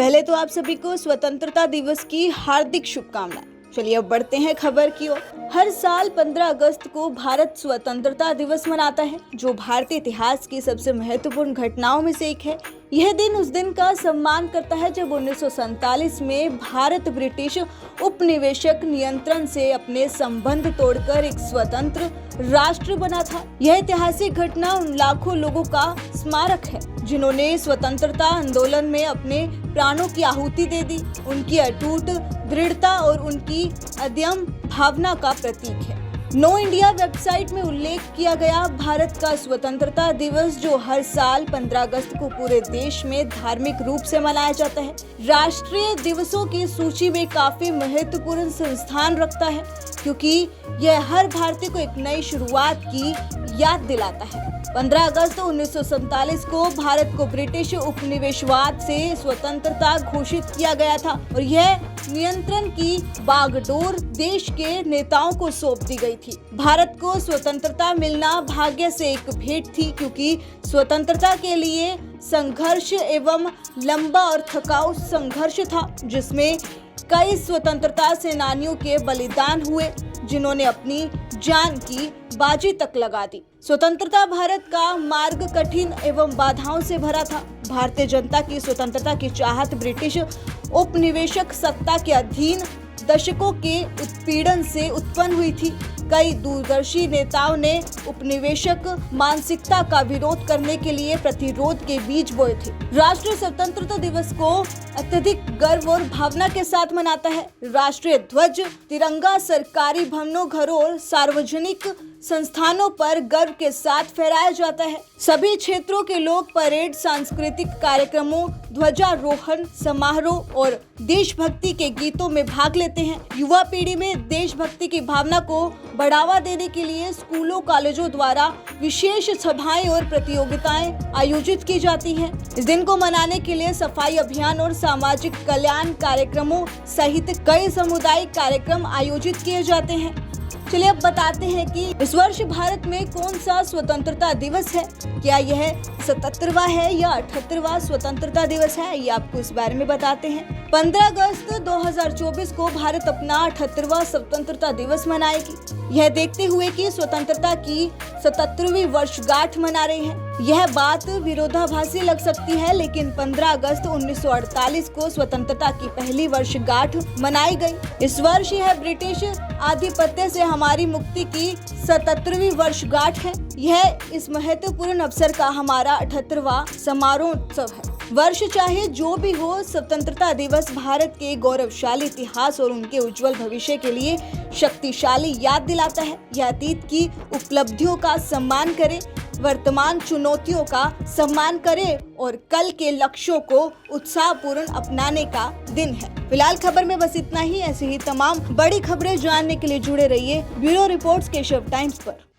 पहले तो आप सभी को स्वतंत्रता दिवस की हार्दिक शुभकामनाएं। चलिए अब बढ़ते हैं खबर की ओर। हर साल 15 अगस्त को भारत स्वतंत्रता दिवस मनाता है, जो भारतीय इतिहास की सबसे महत्वपूर्ण घटनाओं में से एक है। यह दिन उस दिन का सम्मान करता है जब 1947 में भारत ब्रिटिश उपनिवेशक नियंत्रण से अपने संबंध तोड़कर एक स्वतंत्र राष्ट्र बना था। यह ऐतिहासिक घटना उन लाखों लोगों का स्मारक है जिन्होंने स्वतंत्रता आंदोलन में अपने प्राणों की आहुति दे दी। उनकी अटूट दृढ़ता और उनकी अदम्य भावना का प्रतीक है। नो इंडिया वेबसाइट में उल्लेख किया गया भारत का स्वतंत्रता दिवस, जो हर साल 15 अगस्त को पूरे देश में धार्मिक रूप से मनाया जाता है, राष्ट्रीय दिवसों की सूची में काफी महत्वपूर्ण स्थान रखता है, क्योंकि यह हर भारतीय को एक नई शुरुआत की याद दिलाता है। 15 अगस्त 1947 को भारत को ब्रिटिश उपनिवेशवाद से स्वतंत्रता घोषित किया गया था और यह नियंत्रण की बागडोर देश के नेताओं को सौंप दी गई थी। भारत को स्वतंत्रता मिलना भाग्य से एक भेंट थी, क्योंकि स्वतंत्रता के लिए संघर्ष एवं लंबा और थकाऊ संघर्ष था, जिसमें कई स्वतंत्रता सेनानियों के बलिदान हुए, जिन्होंने अपनी जान की बाजी तक लगा दी। स्वतंत्रता भारत का मार्ग कठिन एवं बाधाओं से भरा था। भारतीय जनता की स्वतंत्रता की चाहत ब्रिटिश उपनिवेशक सत्ता के अधीन दशकों के उत्पीड़न से उत्पन्न हुई थी। कई दूरदर्शी नेताओं ने उपनिवेशक मानसिकता का विरोध करने के लिए प्रतिरोध के बीज बोए थे। राष्ट्रीय स्वतंत्रता दिवस को अत्यधिक गर्व और भावना के साथ मनाता है। राष्ट्रीय ध्वज, तिरंगा सरकारी भवनों, घरों और सार्वजनिक संस्थानों पर गर्व के साथ फहराया जाता है। सभी क्षेत्रों के लोग परेड, सांस्कृतिक कार्यक्रमों, ध्वजारोहण समारोह और देशभक्ति के गीतों में भाग लेते हैं। युवा पीढ़ी में देशभक्ति की भावना को बढ़ावा देने के लिए स्कूलों, कॉलेजों द्वारा विशेष सभाएं और प्रतियोगिताएं आयोजित की जाती हैं। इस दिन को मनाने के लिए सफाई अभियान और सामाजिक कल्याण कार्यक्रमों सहित कई सामुदायिक कार्यक्रम आयोजित किए जाते हैं। चलिए अब बताते हैं कि इस वर्ष भारत में कौन सा स्वतंत्रता दिवस है। क्या यह 77वां है या 78वां स्वतंत्रता दिवस है, ये आपको इस बारे में बताते हैं। 15 अगस्त 2024 को भारत अपना 78वां स्वतंत्रता दिवस मनाएगी। यह देखते हुए कि स्वतंत्रता की 77वीं वर्षगांठ मना रहे हैं। यह बात विरोधाभासी लग सकती है, लेकिन 15 अगस्त 1948 को स्वतंत्रता की पहली वर्षगांठ मनाई गई। इस वर्ष यह ब्रिटिश आधिपत्य से हमारी मुक्ति की 77वीं वर्षगांठ है। यह इस महत्वपूर्ण अवसर का हमारा 78वां समारोहोत्सव है। वर्ष चाहे जो भी हो, स्वतंत्रता दिवस भारत के गौरवशाली इतिहास और उनके उज्जवल भविष्य के लिए शक्तिशाली याद दिलाता है। यह अतीत की उपलब्धियों का सम्मान करे, वर्तमान चुनौतियों का सम्मान करे और कल के लक्ष्यों को उत्साहपूर्ण अपनाने का दिन है। फिलहाल खबर में बस इतना ही। ऐसी ही तमाम बड़ी खबरें जानने के लिए जुड़े रहिए ब्यूरो रिपोर्ट्स केशव टाइम्स पर।